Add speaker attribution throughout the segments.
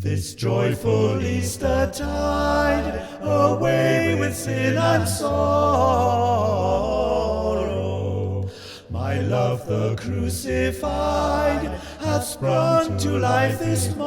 Speaker 1: This joyful Easter tide, away with sin and sorrow. My love, the crucified, hath sprung to life this morrow.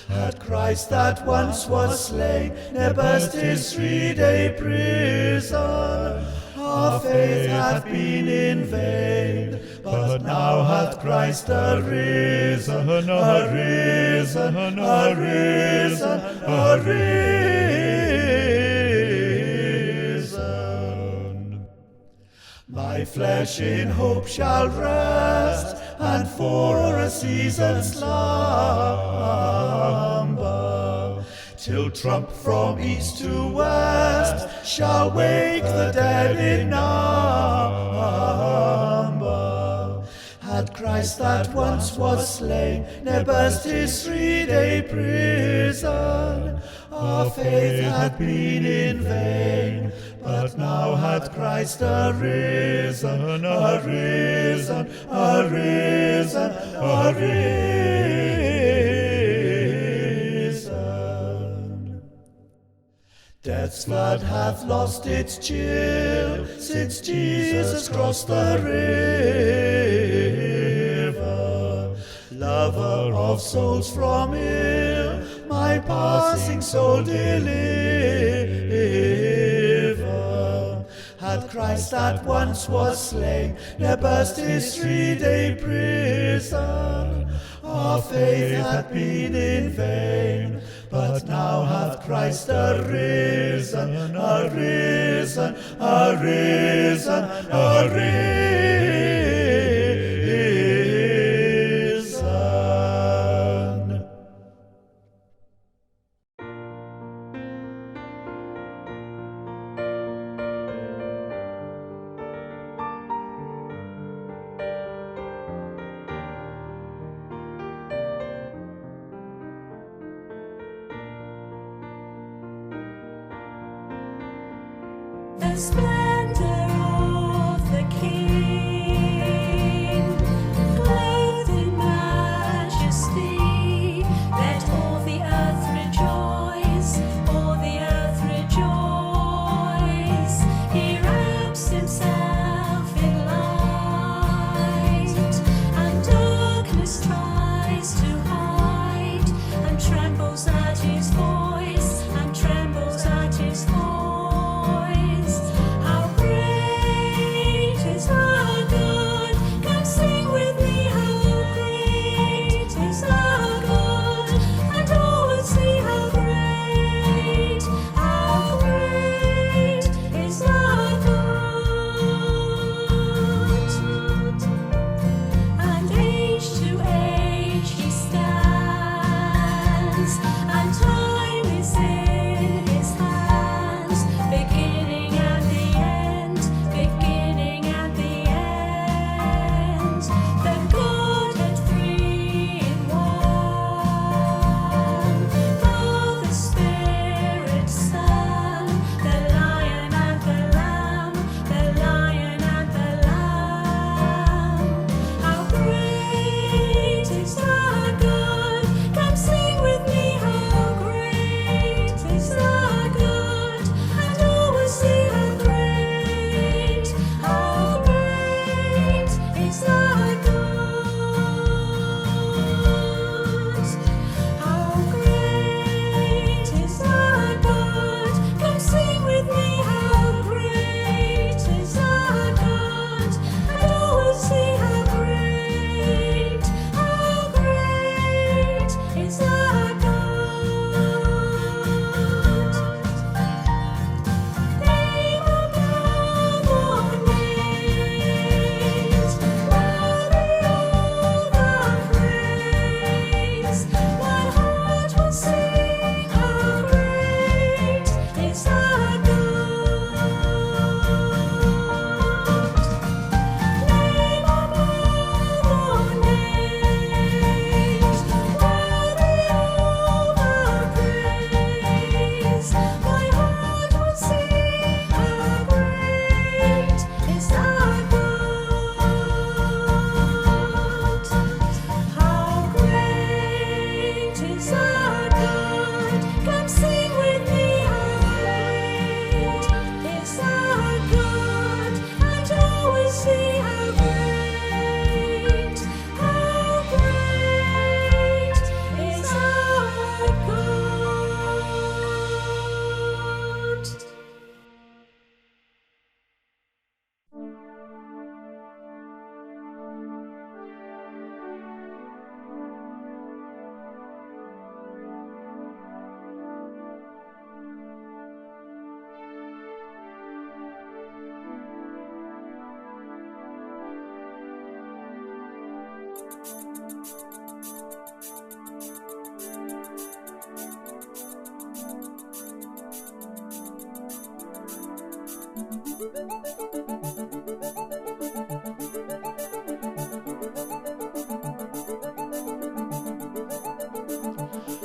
Speaker 1: Had Christ that once was slain ne'er burst his 3-day prison, our faith hath been in vain, but now hath Christ arisen, arisen, arisen, arisen. My flesh in hope shall rest, and for a season slumber, till trump from east to west shall wake the dead in number. Had Christ that once was slain ne'er burst his 3-day prison, our faith had been in vain, but now hath Christ arisen, arisen, arisen, arisen. Death's flood hath lost its chill since Jesus crossed the river. Lover of souls from ill, my passing soul deliver. Had Christ that once was slain ne'er burst his 3-day prison, our faith hath been in vain, but now hath Christ arisen, arisen, arisen, arisen.
Speaker 2: The splendor of the King, clothed in majesty, let all the earth rejoice, all the earth rejoice. He wraps himself in light, and darkness tries to hide, and trembles at his voice, and trembles at his voice.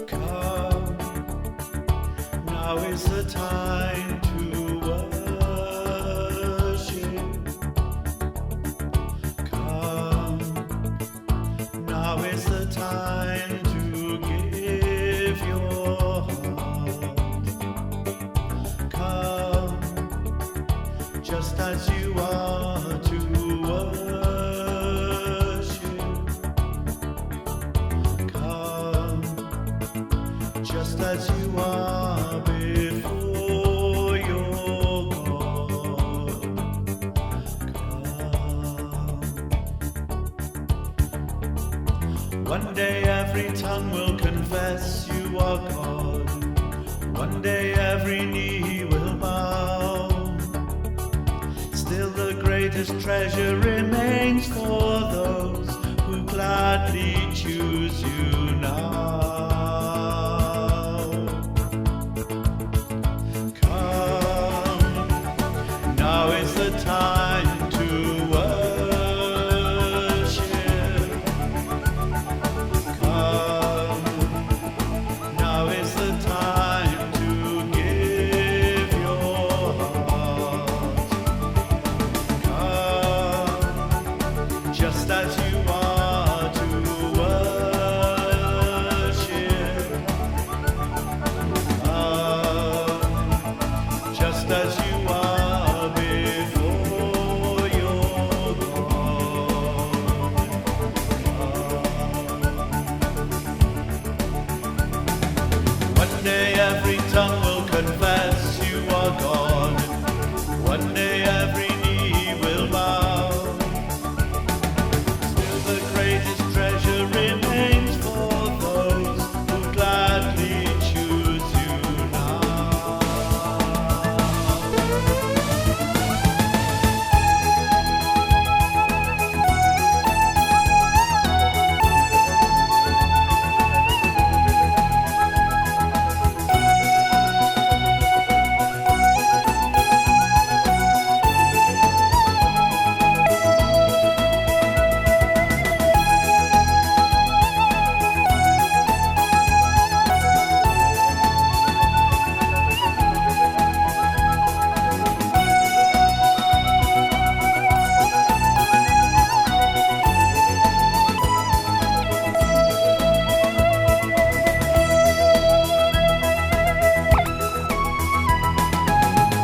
Speaker 1: Come, now is the time to worship. Come, now is the time to give your heart. Come, just as you are to worship. Come, just as you are before your God. Come. One day every tongue will confess you are God. One day every knee will bow. Still the greatest treasure remains for those who gladly choose you now. Come, now is the time to worship. Come, now is the time to give your heart. Come, just as you are to worship. Come, just as you are before your God. One day every tongue will confess you are God. One day every knee will bow. Still the greatest treasure remains for those who gladly choose you now.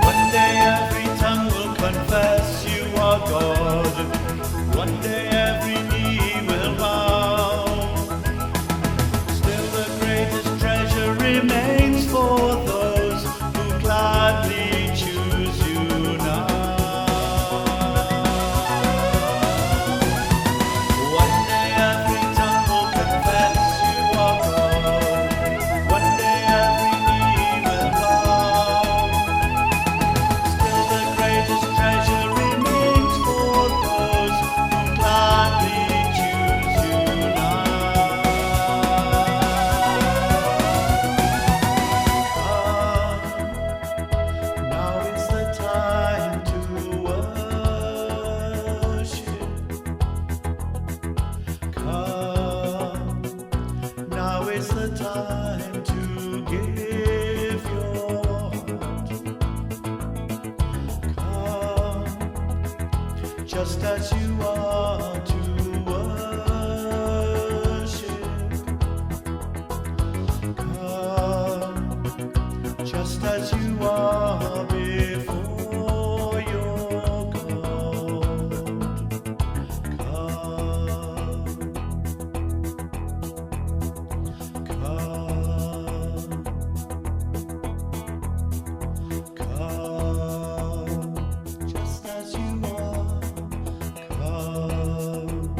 Speaker 1: One day every tongue will confess you are God. One day every knee will bow. Still the greatest treasure remains for those who gladly choose you now. One day every tongue will confess you are God. One day every knee will bow. Still the greatest treasure remains for those who gladly choose you now. Come, now is the time to worship. Come, now is the time to give your heart. Come, just as you are to worship. Come, just as you are before your God. Come, come, just as you are. Come,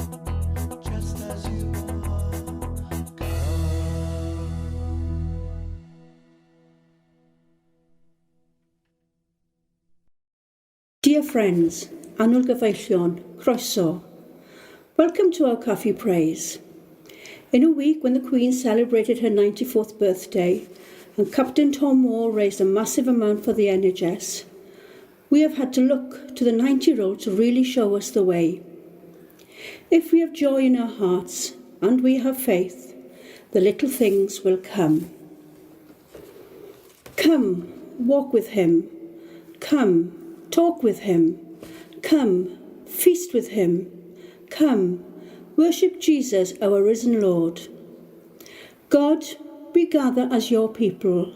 Speaker 1: just as you are. Come.
Speaker 3: Dear friends, annwyl gyfeillion, croeso. Welcome to our coffee praise. In a week when the Queen celebrated her 94th birthday and Captain Tom Moore raised a massive amount for the NHS, we have had to look to the 90-year-old to really show us the way. If we have joy in our hearts and we have faith, the little things will come. Come, walk with him. Come, talk with him. Come, feast with him. Come, worship Jesus, our risen Lord. God, we gather as your people.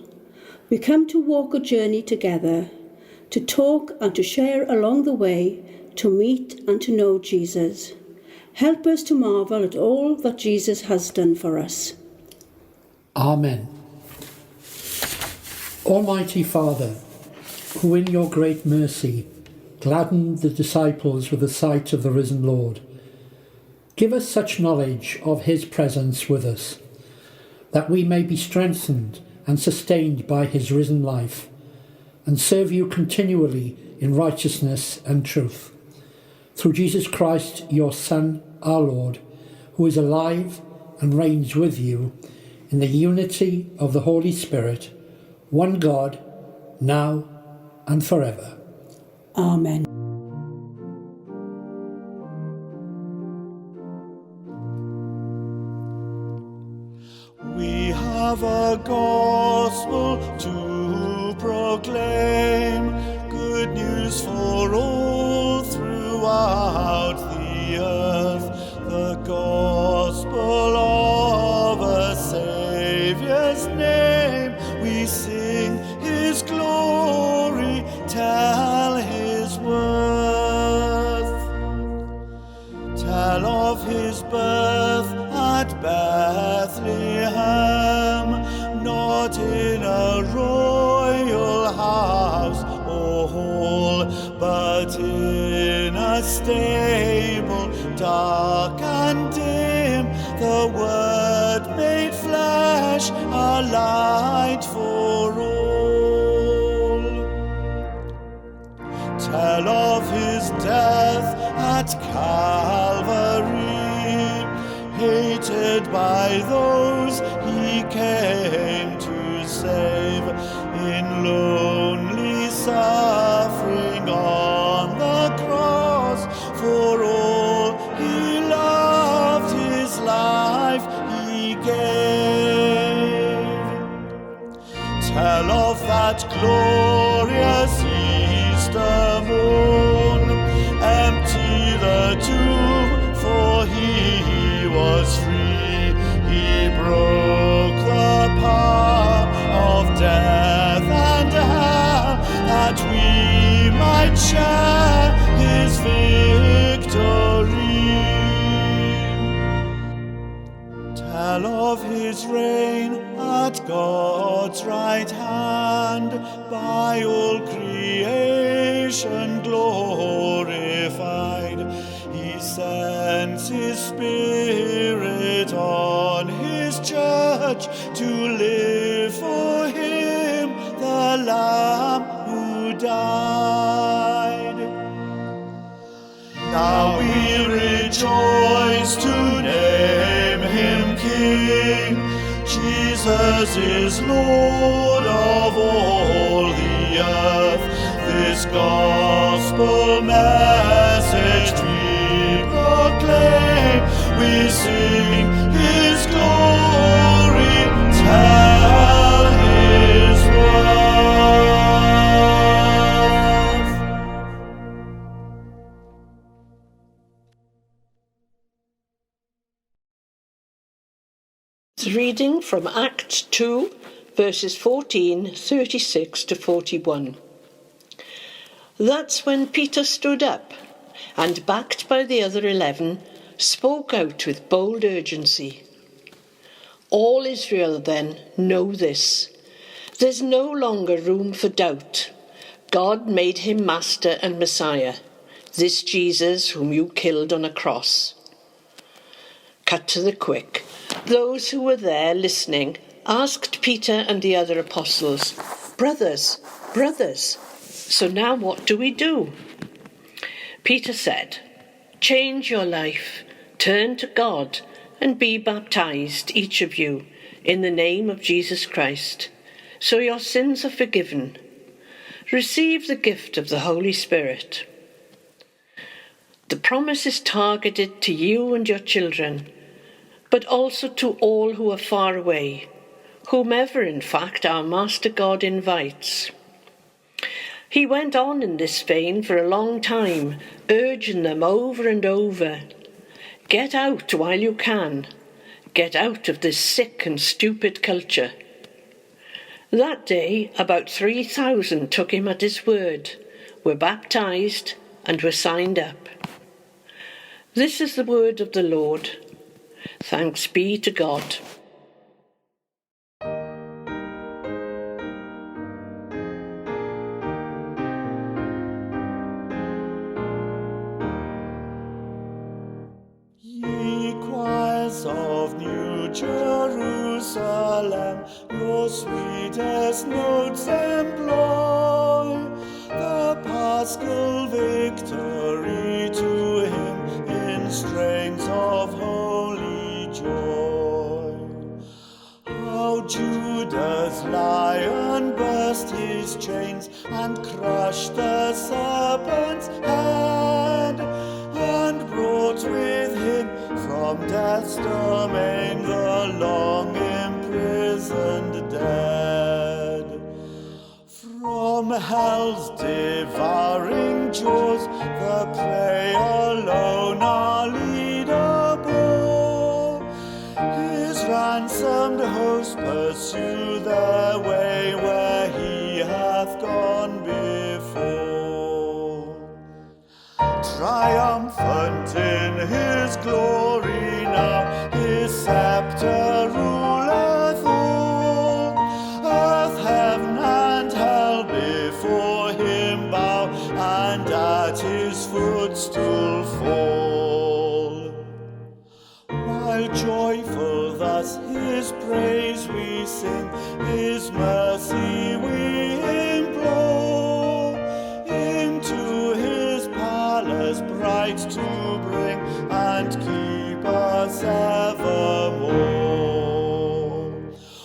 Speaker 3: We come to walk a journey together, to talk and to share along the way, to meet and to know Jesus. Help us to marvel at all that Jesus has done for us.
Speaker 4: Amen. Almighty Father, who in your great mercy gladdened the disciples with the sight of the risen Lord, give us such knowledge of his presence with us, that we may be strengthened and sustained by his risen life, and serve you continually in righteousness and truth. Through Jesus Christ, your Son, our Lord, who is alive and reigns with you in the unity of the Holy Spirit, one God, now and forever.
Speaker 3: Amen.
Speaker 1: We have a gospel to proclaim, good news for all throughout the earth, the gospel of a Saviour's name. We sing his glory, tell his worth, tell of his birth at Bethlehem, not in a royal house or hall, but in a stable dark and dim, the Word made flesh, a light for all. Tell of his death at Calvary, hated by those he came to save, in lonely suffering on the cross, for all he loved, his life he gave. Tell of that glorious Easter moon, empty the tomb, for he was free. He broke the power of death and hell, that we might share his victory. Tell of his reign at God's right hand, by all creation glorified. He sends his Spirit on his church to live for him, the Lamb who died. Now we rejoice to name him King. Jesus is Lord of all the earth. This gospel message we proclaim. We sing his glory, tell his worth.
Speaker 5: It's reading from Acts 2, verses 14, 36 to 41. That's when Peter stood up and, backed by the other 11, spoke out with bold urgency. All Israel, then, know this. There's no longer room for doubt. God made him Master and Messiah, this Jesus whom you killed on a cross. Cut to the quick. Those who were there listening asked Peter and the other apostles, Brothers, so now what do we do? Peter said, Change your life, Turn to God and be baptized, each of you, in the name of Jesus Christ, so your sins are forgiven. Receive the gift of the Holy Spirit. The promise is targeted to you and your children, but also to all who are far away, whomever in fact our Master God invites. He went on in this vein for a long time, urging them over and over, get out while you can. Get out of this sick and stupid culture. That day, about 3,000 took him at his word, were baptized and were signed up. This is the word of the Lord. Thanks be to God.
Speaker 1: Ye choirs of New Jerusalem, your sweetest notes employ, the Paschal victory to him in strains of holy joy. How Judah's lion burst his chains and crushed the serpent's head, and brought with him from death's domain the long imprisoned dead. From hell's devouring jaws the prey alone our leader bore. His ransomed host pursue their way where he hath gone before. Triumphant in his glory now, his scepter ruleth all. Earth, heaven, and hell before him bow, and at his footstool fall. While joyful thus his praise we sing, his mercy we implore, into his palace bright to bring and keep us evermore.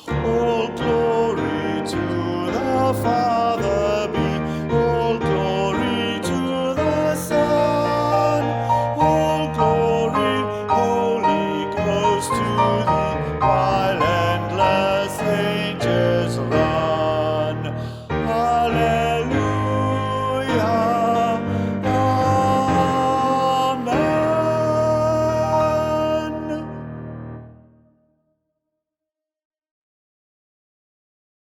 Speaker 1: All glory to the Father be, all glory to the Son, all glory, Holy Ghost, to thee, while endless ages run. Alleluia, amen.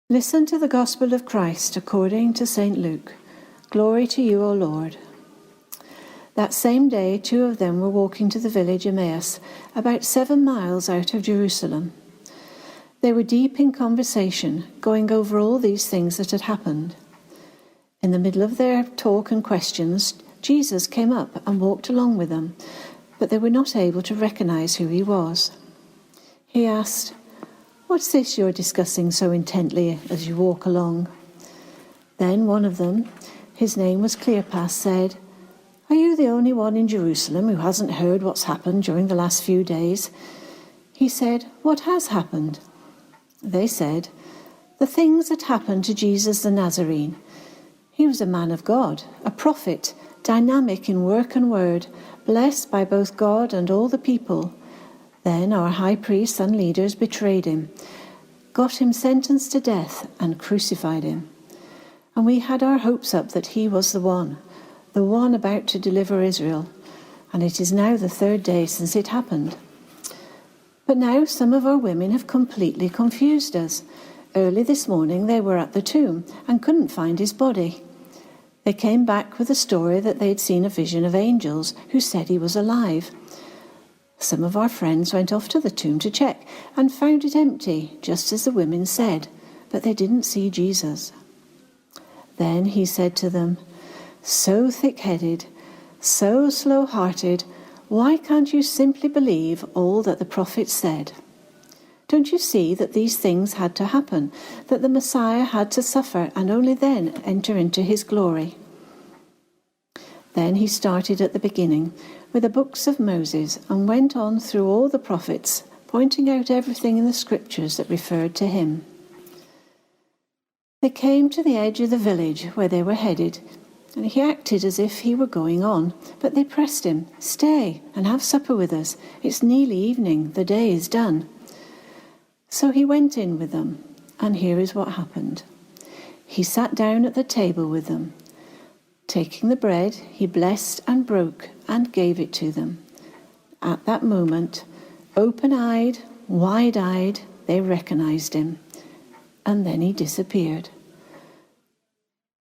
Speaker 6: Listen to the Gospel of Christ according to St. Luke. Glory to you, O Lord. That same day, 2 of them were walking to the village Emmaus, about 7 miles out of Jerusalem. They were deep in conversation, going over all these things that had happened. In the middle of their talk and questions, Jesus came up and walked along with them, but they were not able to recognize who he was. He asked, "What's this you're discussing so intently as you walk along?" Then one of them, his name was Cleopas, said, "Are you the only one in Jerusalem who hasn't heard what's happened during the last few days?" He said, "What has happened?" They said, "The things that happened to Jesus the Nazarene. He was a man of God, a prophet, dynamic in work and word, blessed by both God and all the people. Then our high priests and leaders betrayed him, got him sentenced to death and crucified him. And we had our hopes up that he was the one about to deliver Israel. And it is now the 3rd day since it happened. But now some of our women have completely confused us. Early this morning they were at the tomb and couldn't find his body. They came back with a story that they'd seen a vision of angels who said he was alive. Some of our friends went off to the tomb to check and found it empty, just as the women said, but they didn't see Jesus." Then he said to them, "So thick-headed, so slow-hearted, why can't you simply believe all that the prophets said? Don't you see that these things had to happen, that the Messiah had to suffer and only then enter into his glory?" Then he started at the beginning, with the books of Moses, and went on through all the prophets, pointing out everything in the scriptures that referred to him. They came to the edge of the village where they were headed, and he acted as if he were going on, but they pressed him, "Stay and have supper with us. It's nearly evening, the day is done." So he went in with them, and here is what happened. He sat down at the table with them. Taking the bread, he blessed and broke and gave it to them. At that moment, open-eyed, wide-eyed, they recognized him, and then he disappeared.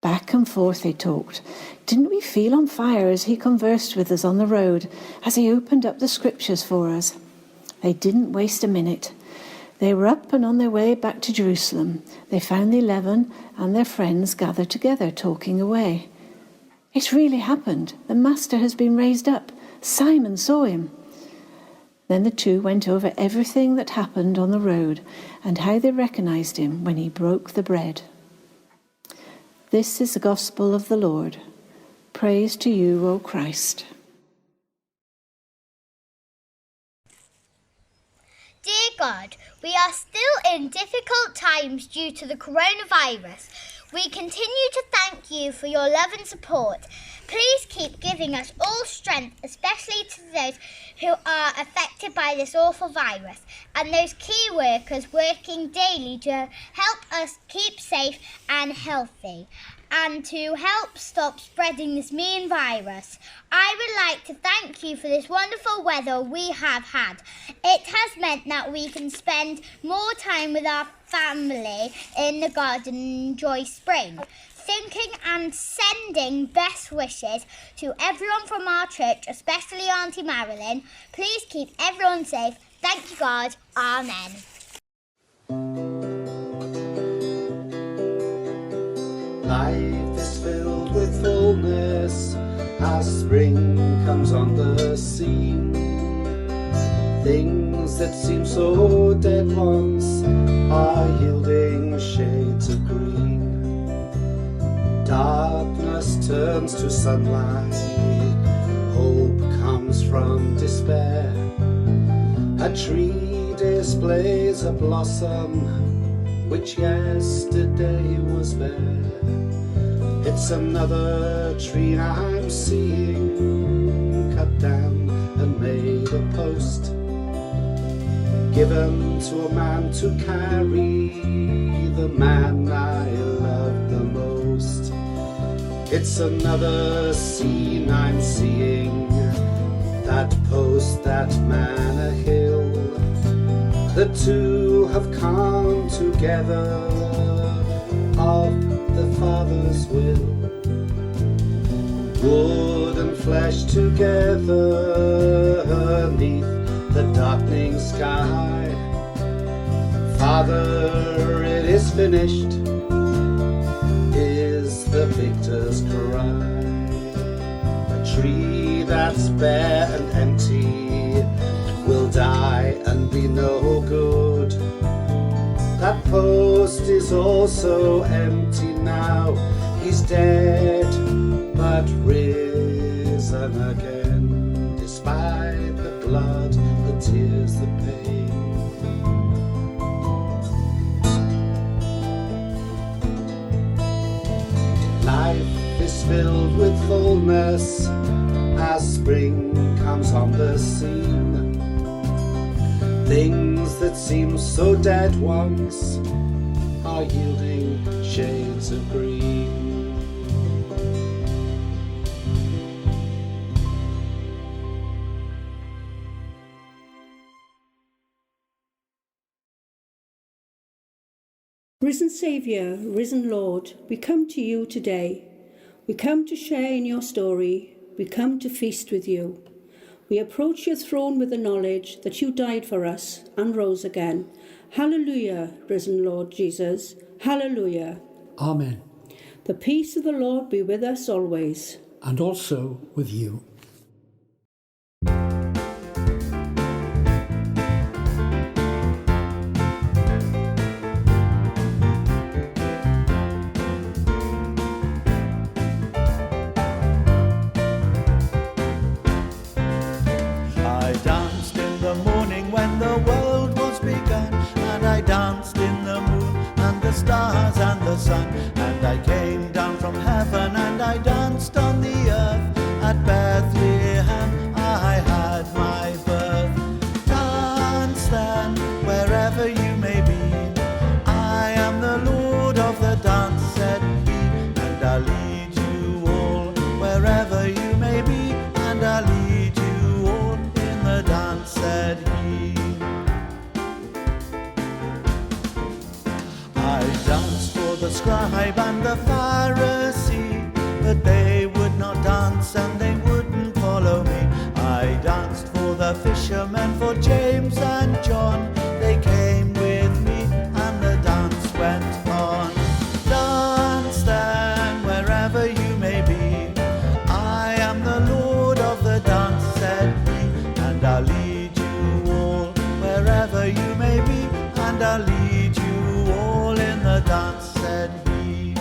Speaker 6: Back and forth they talked. Didn't we feel on fire as he conversed with us on the road, as he opened up the scriptures for us? They didn't waste a minute. They were up and on their way back to Jerusalem. They found the 11 and their friends gathered together, talking away. "It's really happened. The Master has been raised up. Simon saw him." Then the two went over everything that happened on the road and how they recognized him when he broke the bread. This is the gospel of the Lord. Praise to you, O Christ.
Speaker 7: Dear God, we are still in difficult times due to the coronavirus. We continue to thank you for your love and support. Please keep giving us all strength, especially to those who are affected by this awful virus, and those key workers working daily to help us keep safe and healthy, and to help stop spreading this mean virus. I would like to thank you for this wonderful weather we have had. It has meant that we can spend more time with our family in the garden and enjoy spring. Thinking and sending best wishes to everyone from our church, especially Auntie Marilyn. Please keep everyone safe. Thank you, God. Amen.
Speaker 1: Life is filled with fullness as spring comes on the scene. Things that seem so dead once are yielding shades of green. Darkness turns to sunlight, hope comes from despair. A tree displays a blossom which yesterday was bare. It's another tree I'm seeing, cut down and made a post, given to a man to carry the man I love the most. It's another scene I'm seeing, that post, that man a hill. The two have come together of the Father's will. Wood and flesh together neath the darkening sky. Father, it is finished, is the victor's cry. A tree that's bare and empty will die and be no good. That post is also empty now. He's dead but risen again, despite the blood, the tears, the pain. Life is filled with fullness as spring comes on the scene. Things that seemed so dead once are yielding shades of green.
Speaker 3: Risen Saviour, risen Lord, we come to you today. We come to share in your story. We come to feast with you. We approach your throne with the knowledge that you died for us and rose again. Hallelujah, risen Lord Jesus. Hallelujah.
Speaker 4: Amen.
Speaker 3: The peace of the Lord be with us always.
Speaker 4: And also with you.
Speaker 1: danced in the moon and the stars and the sun. And I came down from heaven and I danced on the earth. At Bethlehem I had my birth. Dance then, wherever you may be. I am the Lord of the dance, said he, and I'll lead you all wherever you may be, and I'll lead you all in the dance, said he. I danced for the scribe and the Pharisee, but they would not dance and they wouldn't follow me. I danced for the fishermen, for James and John. They came with me and the dance went on. Dance then, wherever you may be. I am the Lord of the dance, said he, and I'll lead you all wherever you may be, and I'll lead you all in the dance, said he.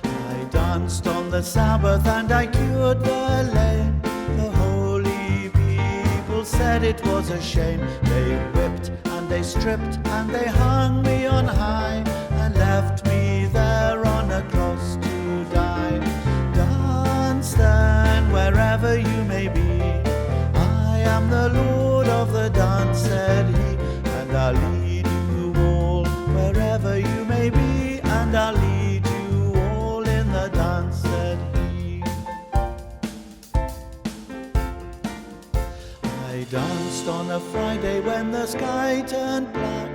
Speaker 1: I danced on the Sabbath and I cured the lame. The holy people said it was a shame. They whipped and they stripped and they hung me on high and left me there on a cross to die. Dance then, wherever you may be. I am the Lord of the dance, said he, and I'll lead you all wherever you may be, and I'll lead you all in the dance, said he. I danced on a Friday when the sky turned black.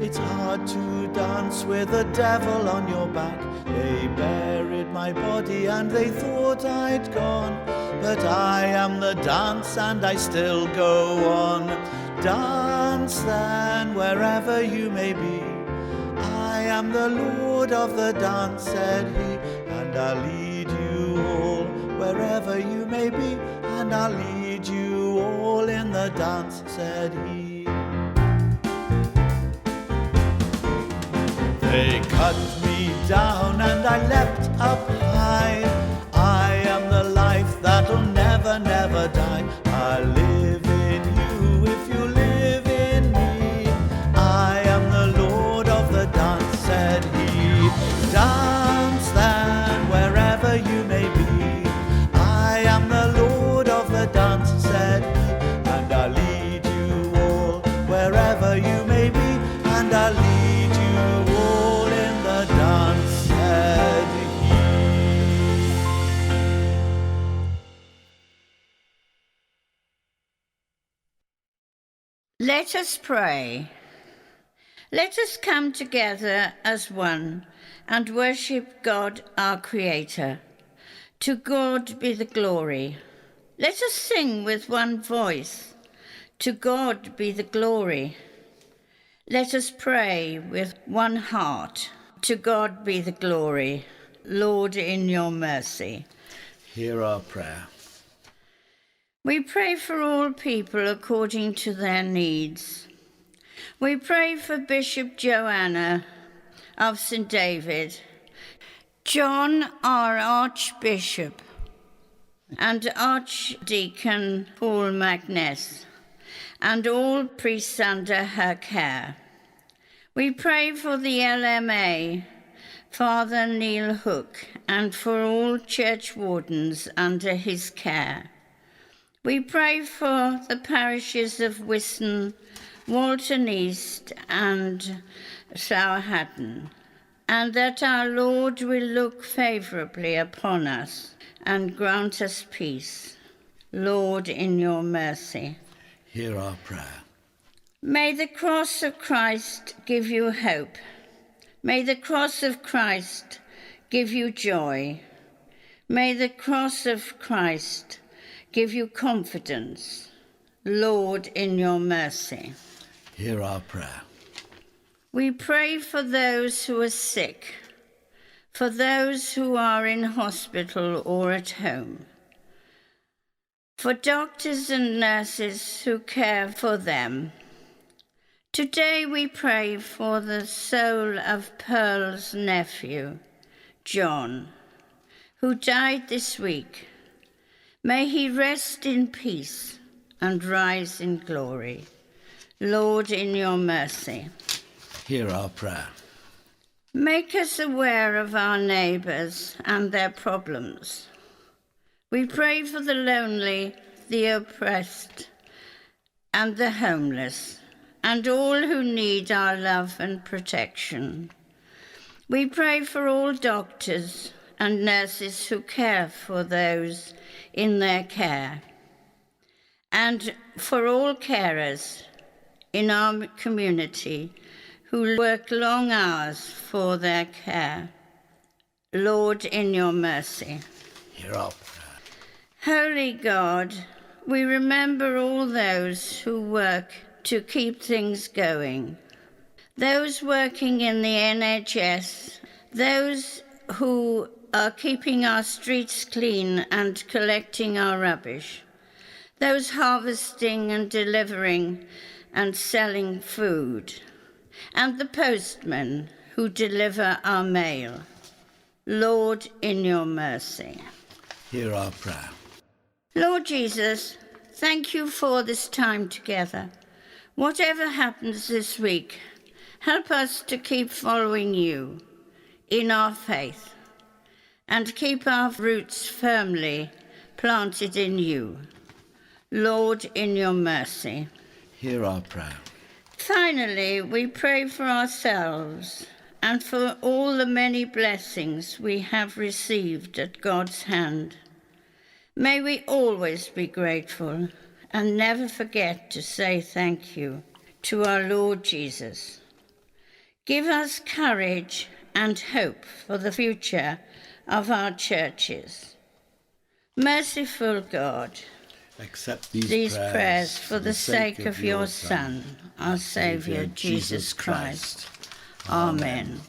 Speaker 1: It's hard to dance with the devil on your back. They buried my body and they thought I'd gone, but I am the dance and I still go on. Dance then, wherever you may be. I am the Lord of the dance, said he, and I'll lead you all wherever you may be, and I'll lead you all in the dance, said he. They cut me down and I leapt up high. I am the life that'll never, never die. I live in you if you live in me. I am the Lord of the dance, said he. Dance then, wherever you may be. I am the Lord of the dance, said he, and I'll lead you all wherever you may be, and I'll lead you all in the dance, said he.
Speaker 8: Let us pray. Let us come together as one and worship God, our Creator. To God be the glory. Let us sing with one voice. To God be the glory. Let us pray with one heart. To God be the glory. Lord, in your mercy.
Speaker 1: Hear our prayer.
Speaker 8: We pray for all people according to their needs. We pray for Bishop Joanna of St. David, John, our Archbishop, and Archdeacon Paul Magness, and all priests under her care. We pray for the LMA, Father Neil Hook, and for all church wardens under his care. We pray for the parishes of Wiston, Walton East and Southampton, and that our Lord will look favourably upon us and grant us peace. Lord, in your mercy.
Speaker 1: Hear our prayer.
Speaker 8: May the cross of Christ give you hope. May the cross of Christ give you joy. May the cross of Christ give you confidence. Lord, in your mercy.
Speaker 1: Hear our prayer.
Speaker 8: We pray for those who are sick, for those who are in hospital or at home, for doctors and nurses who care for them. Today we pray for the soul of Pearl's nephew, John, who died this week. May he rest in peace and rise in glory. Lord, in your mercy.
Speaker 1: Hear our prayer.
Speaker 8: Make us aware of our neighbours and their problems. We pray for the lonely, the oppressed, and the homeless, and all who need our love and protection. We pray for all doctors and nurses who care for those in their care, and for all carers in our community who work long hours for their care. Lord, in your mercy.
Speaker 1: Hear our prayer.
Speaker 8: Holy God, we remember all those who work to keep things going. Those working in the NHS, those who are keeping our streets clean and collecting our rubbish, those harvesting and delivering and selling food, and the postmen who deliver our mail. Lord, in your mercy.
Speaker 1: Hear our prayer.
Speaker 8: Lord Jesus, thank you for this time together. Whatever happens this week, help us to keep following you in our faith and keep our roots firmly planted in you. Lord, in your mercy.
Speaker 1: Hear our prayer.
Speaker 8: Finally, we pray for ourselves and for all the many blessings we have received at God's hand. May we always be grateful and never forget to say thank you to our Lord Jesus. Give us courage and hope for the future of our churches. Merciful God,
Speaker 1: Accept
Speaker 8: these prayers for the sake of your Son, our Saviour, Jesus Christ. Amen.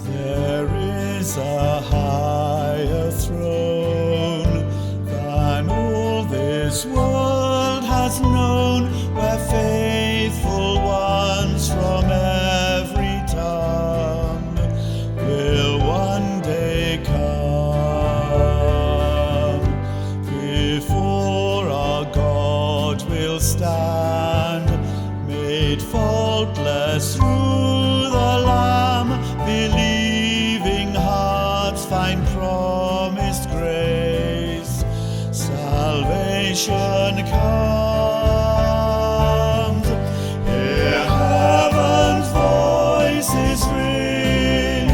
Speaker 1: There is a higher throne than all this world has known, where faithful ones from every tongue will one day come. Before our God will stand, made faultless through the Lamb, believing hearts find promised grace. Salvation comes. Hear heaven's voices ring.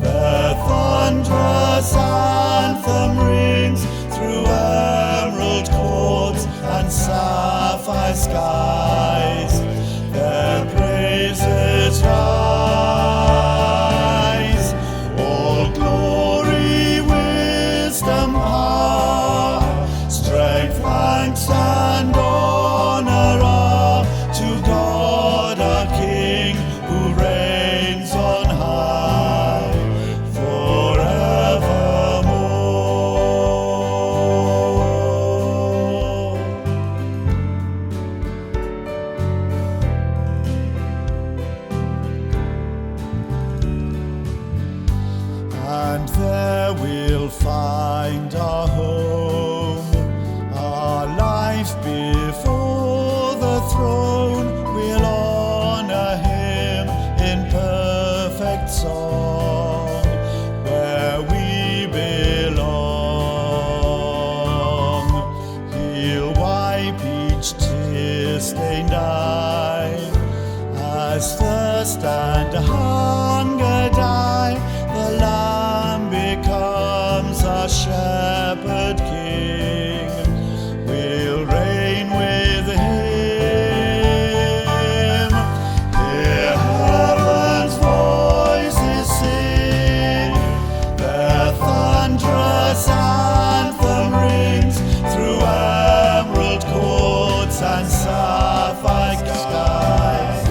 Speaker 1: The thunderous anthem rings through emerald courts and sapphire skies. Their praises rise. All glory, wisdom, power, strength, thanks, and honor are to God our King, who reigns on high forevermore. And there we'll find our home, our life before the throne. We'll honor him in perfect song, where we belong. He'll wipe each tear-stained eye, as thirst and hunger die. The Lamb becomes our shepherd king. We'll reign with him. Hear heaven's voices sing. Their thunderous anthem rings through emerald courts and sapphire skies.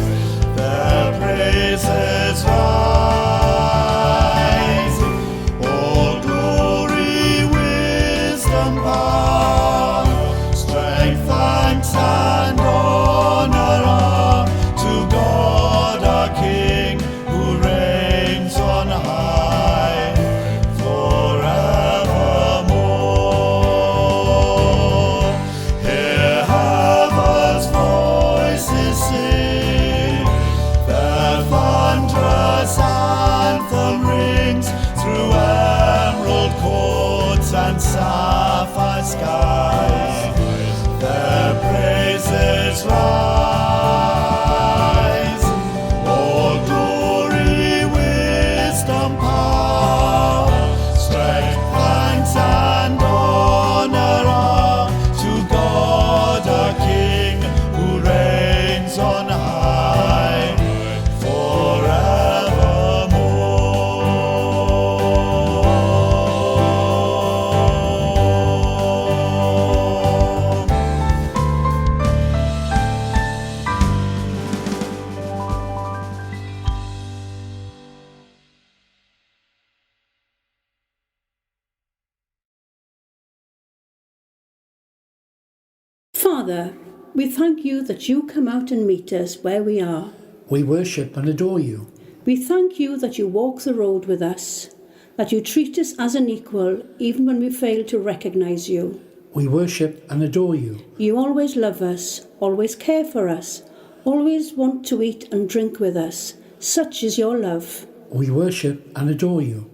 Speaker 3: Father, we thank you that you come out and meet us where we are.
Speaker 4: We worship and adore you.
Speaker 3: We thank you that you walk the road with us, that you treat us as an equal even when we fail to recognise you.
Speaker 4: We worship and adore you.
Speaker 3: You always love us, always care for us, always want to eat and drink with us. Such is your love.
Speaker 4: We worship and adore you.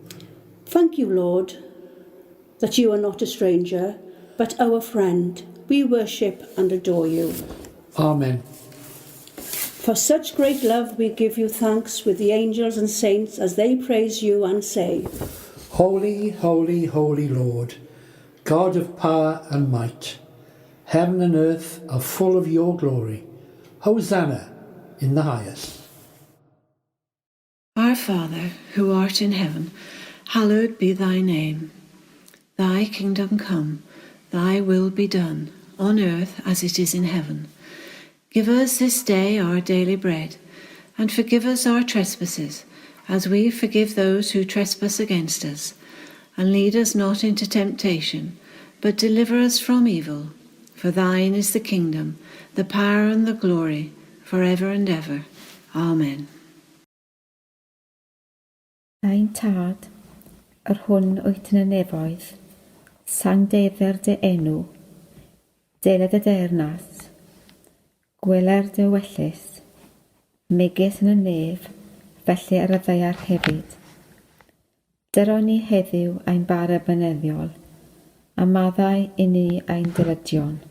Speaker 3: Thank you, Lord, that you are not a stranger, but our friend. We worship and adore you.
Speaker 4: Amen.
Speaker 3: For such great love we give you thanks with the angels and saints as they praise you and say,
Speaker 4: Holy, holy, holy Lord, God of power and might, heaven and earth are full of your glory. Hosanna in the highest.
Speaker 6: Our Father, who art in heaven, hallowed be thy name. Thy kingdom come, thy will be done, on earth as it is in heaven. Give us this day our daily bread, and forgive us our trespasses, as we forgive those who trespass against us. And lead us not into temptation, but deliver us from evil. For thine is the kingdom, the power and the glory, for ever and ever. Amen.
Speaker 9: Ein tad, yr hwn wyt yn y nefoedd, sangdedder dy enw, deled y deyrnas, gweler dy wellus, megis yn y nef, felly ar y ddeiar hefyd. Dyron ni heddiw ein bara byneddiol, a maddau i ni ein dilydion,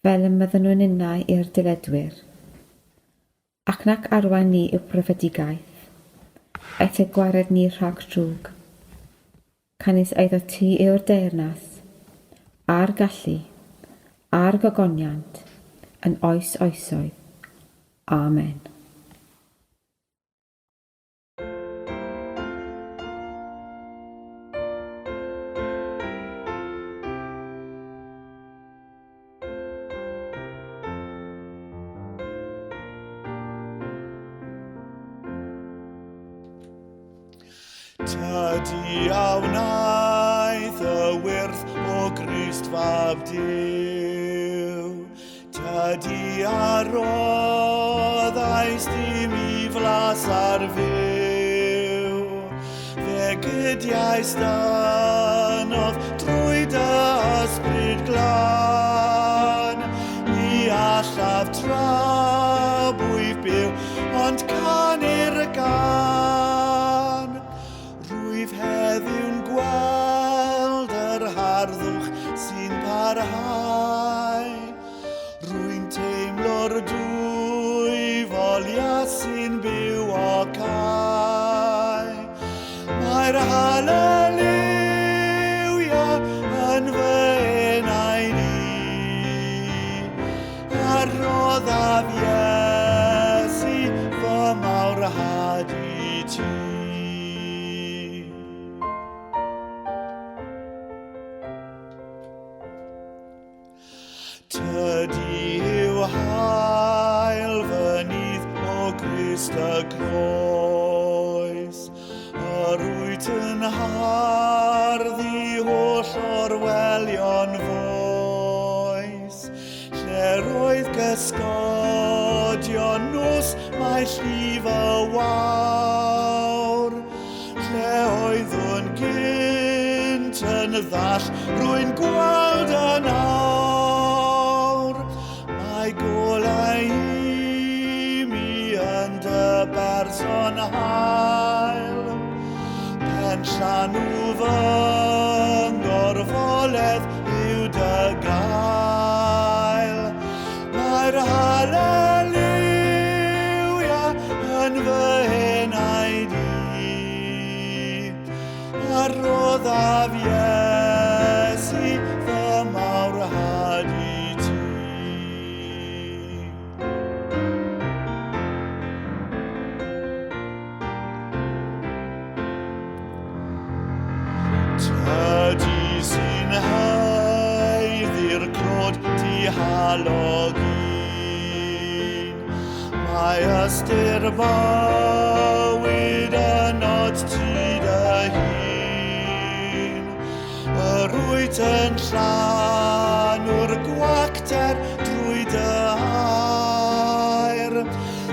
Speaker 9: fel y mydden nhw'n unnau i'r diledwyr. Ac nac arwain ni yw profedigaeth, et y gwared ni rhag drwg. Canis eiddo ti yw'r deyrnas, a'r gallu, a'r gogoniant, yn oes oesoedd. Amen.
Speaker 1: Tydi a wnaeth y wyrth o Grist fab Duw. Tydi a roddais dim i flas ar fyw. Fe gydiais danodd drwy dy ysbryd glân. Ni allaf tra bwyf byw, ond canu'r gan. Rwyf heddiw'n gweld yr harddwch sy'n parhau. Rwy'n teimlo'r dwy folia sy'n byw o cau. Mae'r hallelujah yn fy enaid i. A roddaf Iesu fy mawrhad i ti. Tydi yw hael fynydd o Grist y groes. Yr wyt yn harddi holl orwelion foes. Lle roedd gysgodion nos mae llif y wawr. Lle oeddwn gynt yn ddall rwy'n gweld yn awr. Mae golau i mi yn dy berson hael. Pen llanw fy ngorfoledd yw dy gael. Mae'r hallelujah yn fy enaid i. A roddaf Iesu fy mawrhad i ti. Tydi sy'n haeddi'r clod di halog un. Mae ystyr bywyd yn od ti dy hun. Yr wyt yn llanw'r gwacter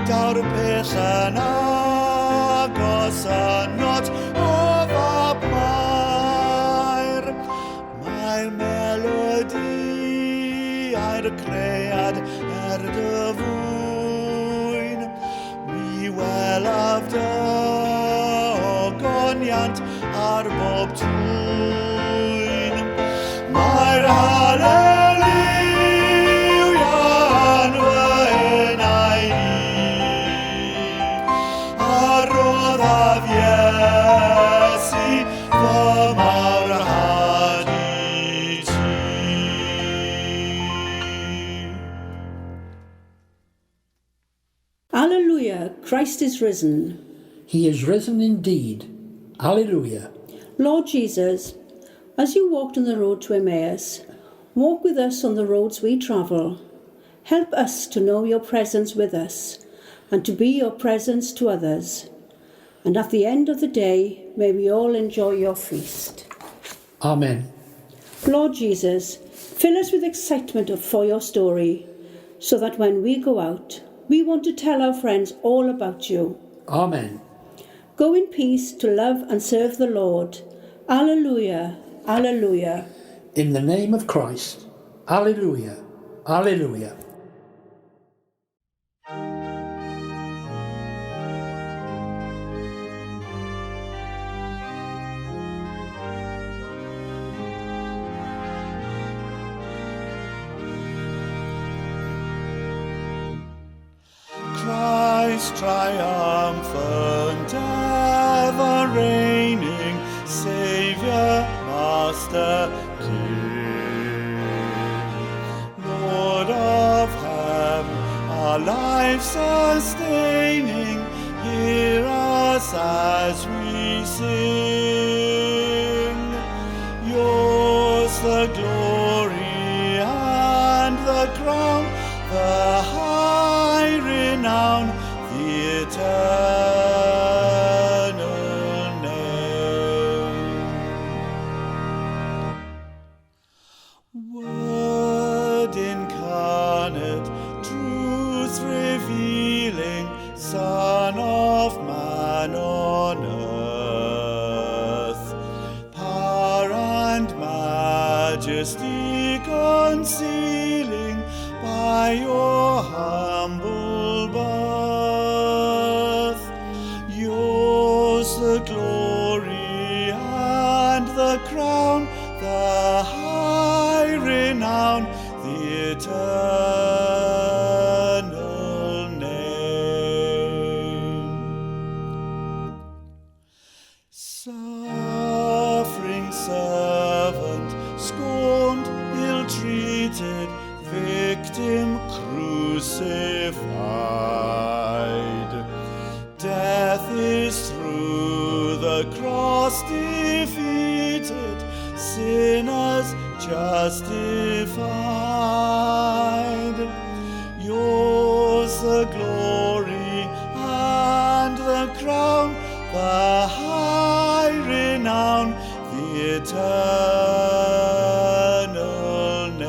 Speaker 1: daw'r pell yn agos yn not o fab mair. Mae'r melodi a'r cread dy fwyn. Mi welaf dy ogoniant ar bob twyn. Mae'r Hallelujah yn fy enau ni, a roddaf Iesu fy mawrhad i ti.
Speaker 3: Alleluia, Christ is risen.
Speaker 4: He is risen indeed. Alleluia.
Speaker 3: Lord Jesus, as you walked on the road to Emmaus, walk with us on the roads we travel. Help us to know your presence with us and to be your presence to others. And at the end of the day, may we all enjoy your feast.
Speaker 4: Amen.
Speaker 3: Lord Jesus, fill us with excitement for your story, so that when we go out, we want to tell our friends all about you.
Speaker 4: Amen.
Speaker 3: Go in peace to love and serve the Lord. Alleluia, alleluia.
Speaker 4: In the name of Christ. Alleluia. Alleluia.
Speaker 1: Christ triumphant, ever reigning, Saviour, Master, King. Lord of heaven, our life sustaining, hear us as we sing. Yours the glory and the crown, the high renown, the eternal name. Word incarnate, truth revealing, Son of man on earth, power and majesty concealing by your humble birth. Yours the glory and the crown, the high renown, the eternal name. Suffering servant, scorned, ill-treated, victim crucified. Death is through the cross defeated, sinners justified. Yours the glory and the crown, the high renown, the eternal name.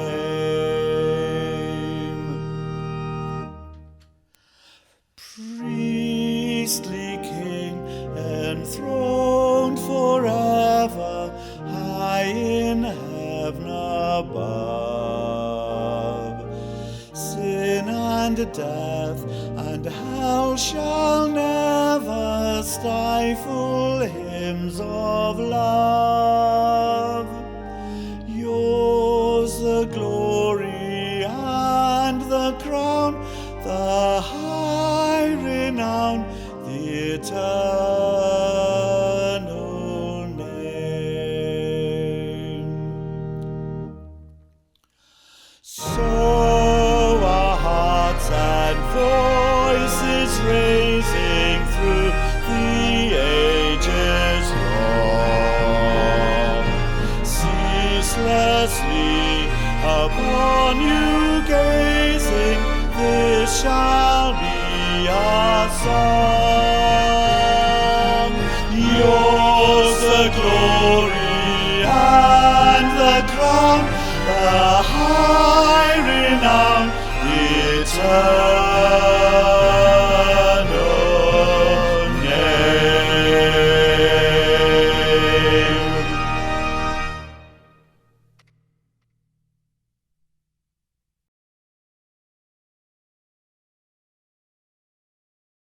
Speaker 1: Priestly King, enthroned forever, high in heaven above. Sin and death and hell shall never stifle hymns of love. Yours the glory and the crown, the high renown, the eternal name. So our hearts and voices raising through the ages long, ceaselessly upon you gazing, this shall